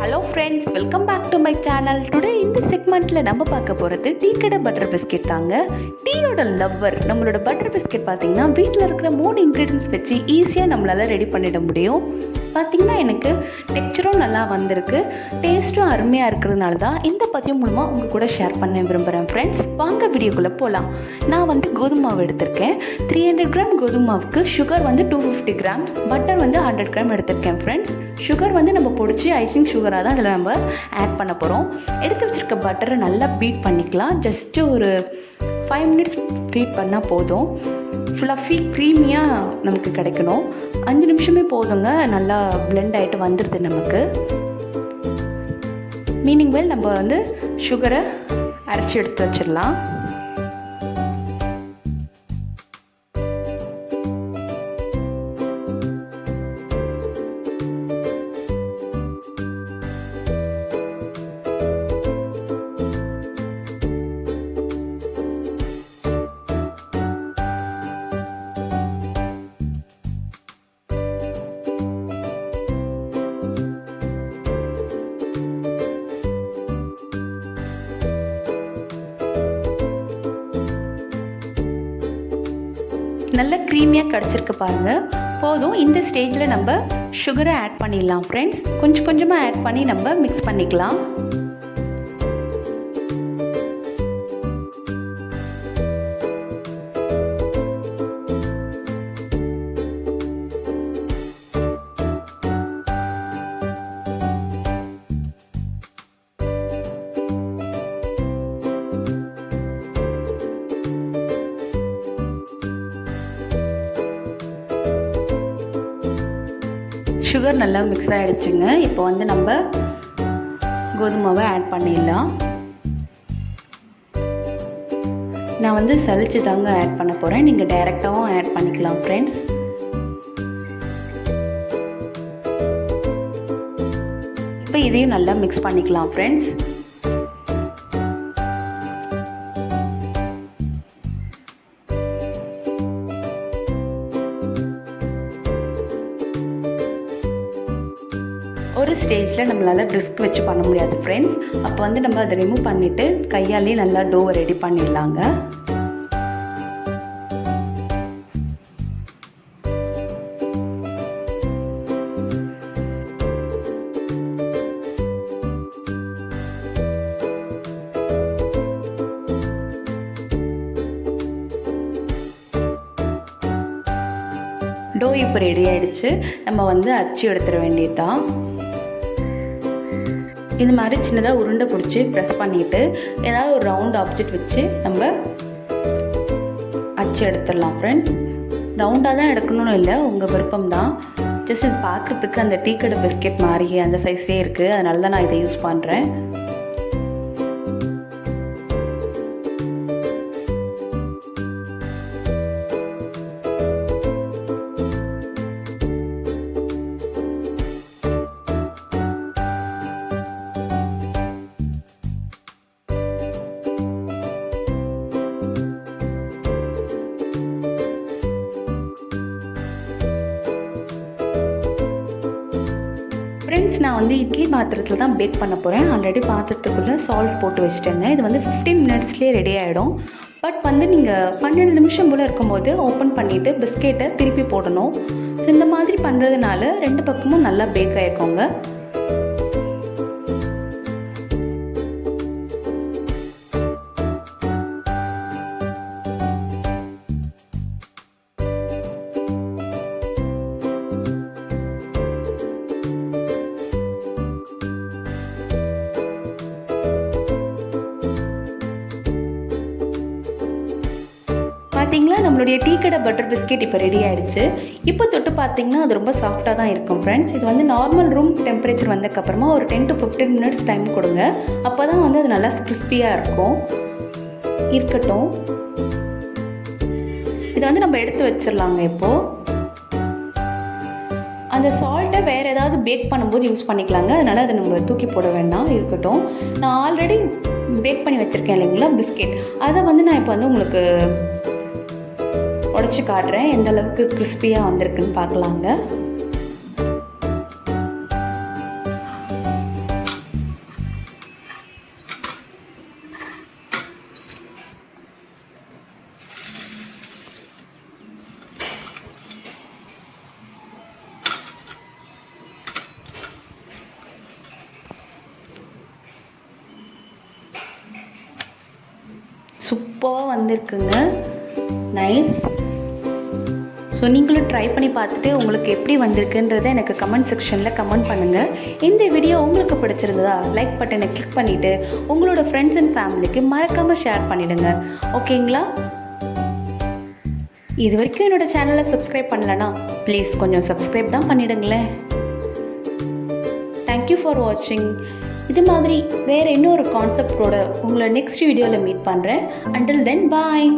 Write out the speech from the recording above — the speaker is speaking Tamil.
Hello friends, welcome back to my channel. Today in this segment நம்ம பார்க்க போறது டீ கடை பட்டர் பிஸ்கெட் தாங்க. டீயோட லவ்வர் நம்மளோட பட்டர் பிஸ்கெட் பாத்தீங்கன்னா வீட்ல இருக்கிற 3 ingredients வச்சு ஈஸியா நம்மளால ரெடி பண்ணிட முடியும். பாத்தீங்கன்னா எனக்கு டெக்ஸ்சரும் நல்லா வந்திருக்கு, டேஸ்டும் அருமையா இருக்கிறதுனால தான் இந்த பதிவு மூலமா உங்க கூட ஷேர் பண்ண விரும்புறேன் ஃப்ரெண்ட்ஸ். வாங்க வீடியோக்குள்ள போலாம். நான் கோதுமை மாவு எடுத்திருக்கேன். 300 கிராம் கோதுமை மாவுக்கு சுகர் 250 கிராம்ஸ், பட்டர் 100 கிராம் எடுத்திருக்கேன் ஃப்ரெண்ட்ஸ். சுகர் நம்ம பொடிச்சு ஐசிங் சுகராக தான் அதில் நம்ம ஆட் பண்ண போகிறோம். எடுத்து வச்சுருக்க பட்டரை நல்லா பீட் பண்ணிக்கலாம். ஜஸ்ட்டு ஒரு 5 minutes பீட் பண்ணால் போதும். ஃப்ளஃபி க்ரீமியாக நமக்கு கிடைக்கணும். 5 நிமிஷமே போதுங்க, நல்லா பிளெண்ட் ஆகிட்டு வந்துடுது நமக்கு. மீனிங் வெல் நம்ம சுகரை அரைச்சி எடுத்து வச்சிடலாம். நல்ல க்ரீமியாக கிடச்சிருக்கு பாருங்கள். போதும். இந்த ஸ்டேஜில் நம்ம சுகரை ஆட் பண்ணிடலாம் ஃப்ரெண்ட்ஸ். கொஞ்சம் கொஞ்சமாக ஆட் பண்ணி நம்ம மிக்ஸ் பண்ணிக்கலாம். சுகர் நல்லா மிக்ஸ் ஆகிடுச்சுங்க. இப்போ நம்ம கோதுமாவை ஆட் பண்ணிடலாம். நான் சலிச்சு தாங்க ஆட் பண்ண போகிறேன். நீங்கள் டைரெக்டாகவும் ஆட் பண்ணிக்கலாம் ஃப்ரெண்ட்ஸ். இப்போ இதையும் நல்லா மிக்ஸ் பண்ணிக்கலாம் ஃப்ரெண்ட்ஸ். ஒரு ஸ்டேஜில் நம்மளால் பிஸ்க் வச்சு பண்ண முடியாது ஃப்ரெண்ட்ஸ். அப்போ நம்ம அதை ரிமூவ் பண்ணிவிட்டு கையாலே நல்லா டோவை ரெடி பண்ணிடலாங்க. டோ இப்போ ரெடி ஆகிடுச்சு. நம்ம அச்சு எடுத்துட வேண்டியது தான். இந்த மாதிரி சின்னதாக உருண்டை பிடிச்சி ப்ரெஸ் பண்ணிவிட்டு ஏதாவது ஒரு ரவுண்ட் ஆப்ஜெக்ட் வச்சு நம்ம அச்சு எடுத்துடலாம் ஃப்ரெண்ட்ஸ். ரவுண்டாக தான் எடுக்கணும்னு இல்லை, உங்கள் விருப்பம் தான். ஜஸ்ட் இது பார்க்குறதுக்கு அந்த டீ கடை பிஸ்கெட் மாதிரி அந்த சைஸே இருக்குது, அதனால தான் நான் இதை யூஸ் பண்ணுறேன். ஃப்ரெண்ட்ஸ், நான் இட்லி பாத்திரத்தில் தான் பேக் பண்ண போகிறேன். ஆல்ரெடி பாத்திரத்துக்குள்ளே சால்ட் போட்டு வச்சுட்டேங்க. இது 15 minutesலேயே ரெடி ஆகிடும். பட் நீங்கள் 12 நிமிஷம் போல் இருக்கும்போது ஓப்பன் பண்ணிவிட்டு பிஸ்கெட்டை திருப்பி போடணும். இந்த மாதிரி பண்ணுறதுனால 2 பக்கமும் நல்லா பேக் ஆகிருக்கோங்க. பார்த்தீங்களா, நம்மளுடைய டீ கடை பட்டர் பிஸ்கெட் இப்போ ரெடி ஆகிடுச்சு. இப்போ தொட்டு பார்த்தீங்கன்னா அது ரொம்ப சாஃப்டாக தான் இருக்கும் ஃப்ரெண்ட்ஸ். இது நார்மல் ரூம் டெம்பரேச்சர் வந்ததுக்கப்புறமா ஒரு 10 to 15 minutes டைம் கொடுங்க. அப்போ தான் அது நல்லா கிறிஸ்பியாக இருக்கும். இருக்கட்டும், இதை நம்ம எடுத்து வச்சிடலாங்க. இப்போது அந்த சால்ட்டை வேறு ஏதாவது பேக் பண்ணும்போது யூஸ் பண்ணிக்கலாங்க, அதனால் அதை நம்ம தூக்கி போட வேண்டாம். இருக்கட்டும், நான் ஆல்ரெடி பேக் பண்ணி வச்சுருக்கேன் இல்லைங்களா பிஸ்கெட், அதை நான் இப்போ உங்களுக்கு உடைச்சு காட்டுறேன். எந்த அளவுக்கு கிறிஸ்பியாக வந்திருக்குன்னு பார்க்கலாங்க. சூப்பராக வந்திருக்குங்க. நைஸ். ஸோ நீங்களும் ட்ரை பண்ணி பார்த்துட்டு உங்களுக்கு எப்படி வந்திருக்குன்றதை எனக்கு கமெண்ட் செக்ஷனில் கமெண்ட் பண்ணுங்கள். இந்த வீடியோ உங்களுக்கு பிடிச்சிருந்ததா லைக் பட்டனை கிளிக் பண்ணிவிட்டு உங்களோட ஃப்ரெண்ட்ஸ் அண்ட் ஃபேமிலிக்கு மறக்காமல் ஷேர் பண்ணிவிடுங்க. ஓகேங்களா? இது வரைக்கும் என்னோடய சேனலை சப்ஸ்கிரைப் பண்ணலன்னா ப்ளீஸ் கொஞ்சம் சப்ஸ்கிரைப் தான் பண்ணிவிடுங்களேன். தேங்க்யூ ஃபார் வாட்சிங். இது மாதிரி வேறு இன்னொரு கான்செப்டோட உங்களை நெக்ஸ்ட் வீடியோவில் மீட் பண்ணுறேன். அண்டில் தென் பாய்.